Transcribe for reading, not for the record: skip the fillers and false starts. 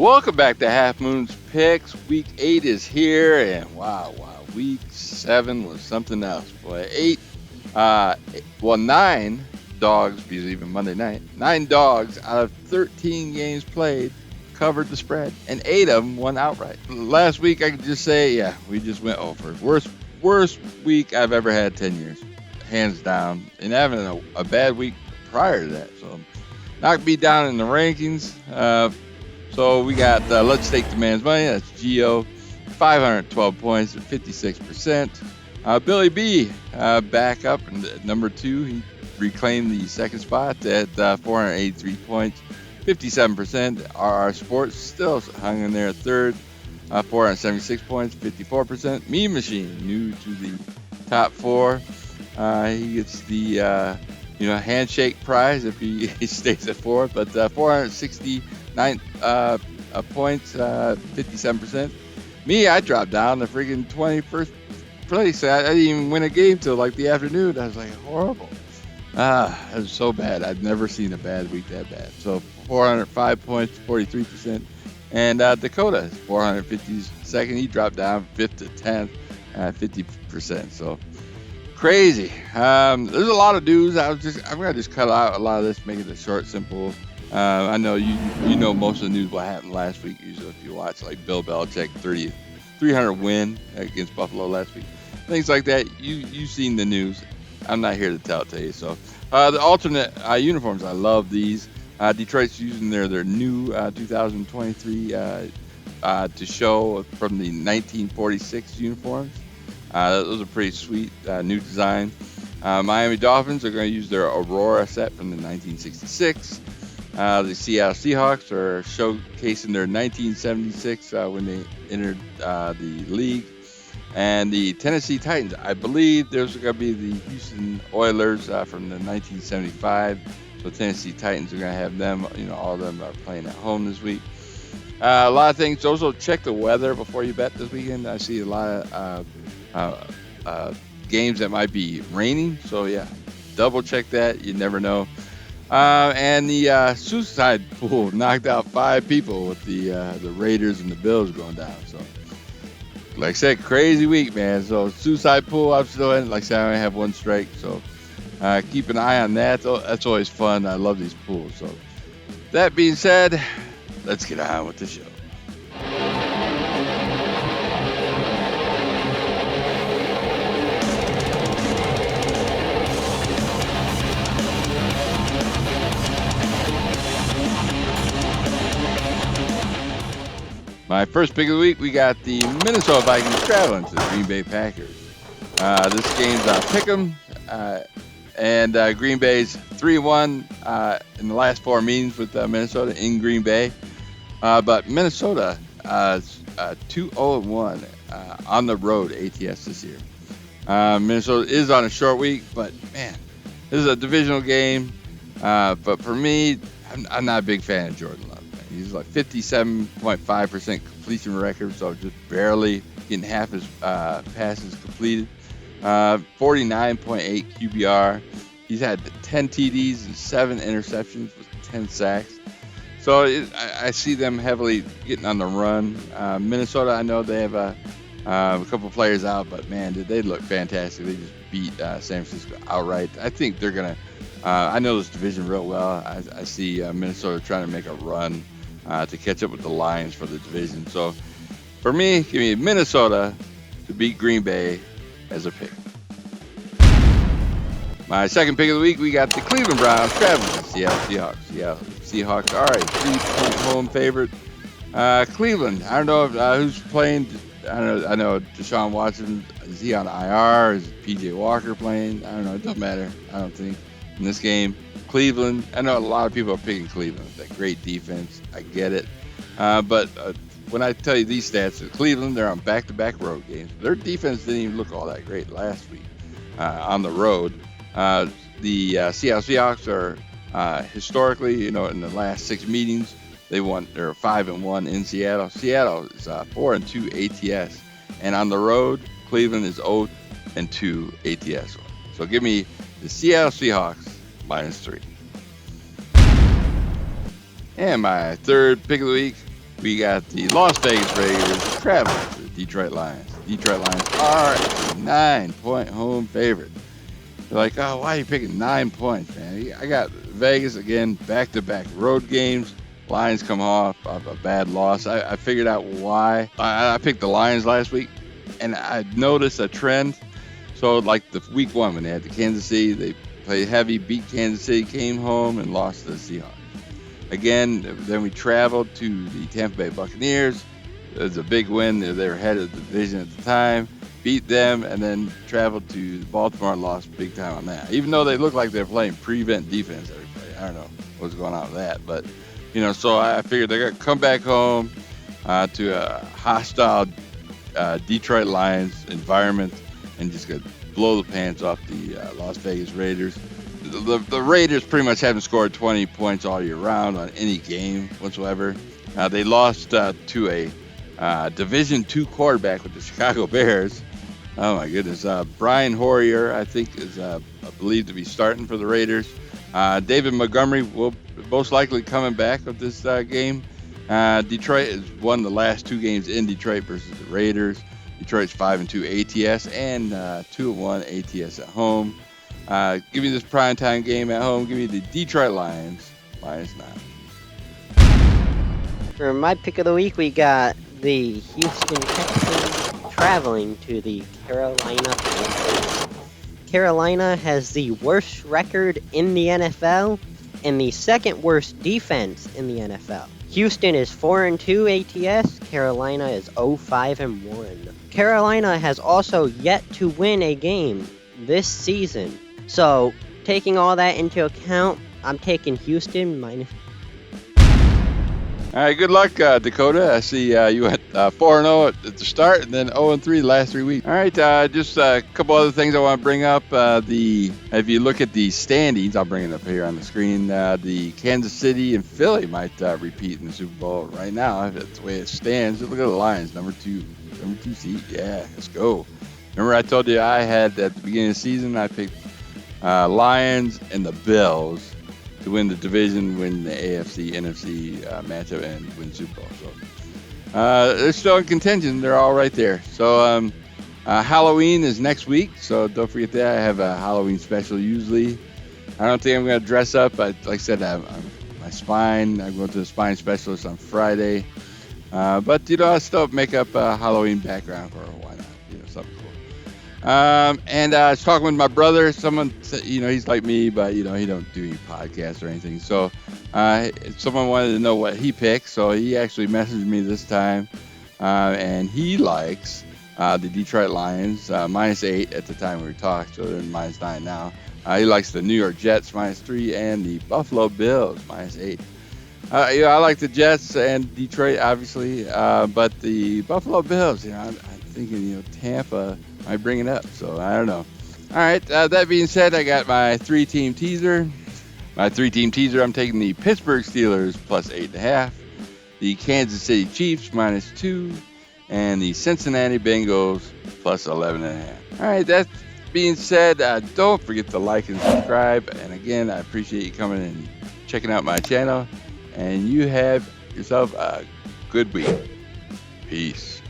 Welcome back to Half Moons Picks. Week 8 is here, and wow, Week 7 was something else. Boy, 9 dogs, because even Monday night, 9 dogs out of 13 games played covered the spread, and 8 of them won outright. Last week, I could just say, yeah, we just went over. Worst week I've ever had 10 years, hands down, and having a bad week prior to that. So, knocked me down in the rankings. So we got Let's Take the Man's Money. That's Gio, 512 points at 56%. Billy B back up in number 2. He reclaimed the second spot at 483 points, 57%. RR Sports still hung in there at third, 476 points, 54%. Mean Machine, new to the top 4. He gets the handshake prize if he stays at 4th, but 469 points, 57%. Me, I dropped down to freaking 21st place. I didn't even win a game till like the afternoon. I was like, horrible. That was so bad. I've never seen a bad week that bad. So 405 points, 43%. And Dakota is 452nd. He dropped down 5th to 10th, 50%. So crazy. There's a lot of news. I'm gonna just cut out a lot of this, make it short, simple. I know you know most of the news what happened last week. Usually, if you watch like Bill Belichick 300 win against Buffalo last week, things like that. You've seen the news. I'm not here to tell it to you. So the alternate uniforms, I love these. Detroit's using their new 2023 to show from the 1946 uniforms. Those are pretty sweet, new design. Miami Dolphins are going to use their Aurora set from the 1966. The Seattle Seahawks are showcasing their 1976 when they entered the league. And the Tennessee Titans, I believe there's going to be the Houston Oilers from the 1975. So Tennessee Titans are going to have them, all of them are playing at home this week. A lot of things. Also, check the weather before you bet this weekend. I see a lot of games that might be raining. So, yeah, double check that. You never know. And the suicide pool knocked out 5 people with the Raiders and the Bills going down. So, like I said, crazy week, man. So, suicide pool, I'm still in. Like I said, I only have 1 strike. So, keep an eye on that. That's always fun. I love these pools. So, that being said, let's get on with the show. My first pick of the week, we got the Minnesota Vikings traveling to the Green Bay Packers. This game's on Pick'em, and Green Bay's 3-1 in the last 4 meetings with Minnesota in Green Bay. But Minnesota is 2-0-1 on the road ATS this year. Minnesota is on a short week, but man, this is a divisional game. But for me, I'm not a big fan of Jordan Love. He's like 57.5% completion record, so just barely getting half his passes completed. 49.8 QBR. He's had 10 TDs and 7 interceptions with 10 sacks. So I see them heavily getting on the run. Minnesota, I know they have a couple players out, but man, did they look fantastic. They just beat San Francisco outright. I think they're going to I know this division real well. I see Minnesota trying to make a run to catch up with the Lions for the division. So for me, give me Minnesota to beat Green Bay as a pick. My second pick of the week, we got the Cleveland Browns traveling to Seattle Seahawks. Seattle Seahawks are a 3-point home favorite. Cleveland, I don't know who's playing. I know Deshaun Watson, is he on IR? Is PJ Walker playing? I don't know. It doesn't matter, I don't think, in this game. Cleveland, I know a lot of people are picking Cleveland. That great defense, I get it. But when I tell you these stats, Cleveland, they're on back-to-back road games. Their defense didn't even look all that great last week on the road. The Seattle Seahawks are historically, in the last 6 meetings, they're 5-1 in Seattle. Seattle is 4-2 ATS, and on the road, Cleveland is 0-2 ATS. So give me the Seattle Seahawks -3. And my third pick of the week, we got the Las Vegas Raiders traveling to the Detroit Lions. Detroit Lions are a 9-point home favorite. They're like, oh, why are you picking 9 points, man? I got Vegas again, back-to-back road games. Lions come off of a bad loss. I figured out why. I picked the Lions last week, and I noticed a trend. So, like the week 1 when they had the Kansas City, they played heavy, beat Kansas City, came home, and lost to the Seahawks. Again, then we traveled to the Tampa Bay Buccaneers. It was a big win. They were head of the division at the time. Beat them, and then traveled to Baltimore and lost big time on that. Even though they looked like they were playing prevent defense every play. I don't know what's going on with that. But, so I figured they're going to come back home to a hostile Detroit Lions environment and just going to blow the pants off the Las Vegas Raiders. The Raiders pretty much haven't scored 20 points all year round on any game whatsoever. They lost to a Division II quarterback with the Chicago Bears. Oh my goodness. Brian Hoyer, I think, is believed to be starting for the Raiders. David Montgomery will most likely coming back with this game. Detroit has won the last 2 games in Detroit versus the Raiders. Detroit's 5-2 ATS and 2-1 ATS at home. Give me this primetime game at home. Give me the Detroit Lions -9. For my pick of the week, we got the Houston Texans traveling to the Carolina Panthers. Carolina has the worst record in the NFL and the second worst defense in the NFL. Houston is 4-2 ATS. Carolina is 0-5-1. Carolina has also yet to win a game this season. So, taking all that into account, I'm taking Houston minus. All right, good luck, Dakota. I see you went 4-0 at the start and then 0-3 the last 3 weeks. All right, just a couple other things I want to bring up. If you look at the standings, I'll bring it up here on the screen. The Kansas City and Philly might repeat in the Super Bowl right now. If that's the way it stands. Look at the Lions, number two seed. Yeah, let's go. Remember I told you I had at the beginning of the season, I picked Lions and the Bills to win the division, win the AFC, NFC matchup, and win Super Bowl. So they're still in contention. They're all right there. So Halloween is next week, so don't forget that. I have a Halloween special usually. I don't think I'm going to dress up. Like I said, my spine. I'm going to the spine specialist on Friday. But, I'll still make up a Halloween background for why not? Something cool. And I was talking with my brother. Someone said, he's like me, but, he don't do any podcasts or anything. So someone wanted to know what he picked. So he actually messaged me this time. And he likes the Detroit Lions, -8 at the time we talked. So they're -9 now. He likes the New York Jets -3 and the Buffalo Bills -8. I like the Jets and Detroit, obviously. But the Buffalo Bills, I'm thinking, Tampa might bring it up, so I don't know. All right, that being said, I got my 3-team teaser. My 3-team teaser, I'm taking the Pittsburgh Steelers +8.5, the Kansas City Chiefs -2, and the Cincinnati Bengals +11.5. All right, that being said, don't forget to like and subscribe. And again, I appreciate you coming and checking out my channel. And you have yourself a good week. Peace.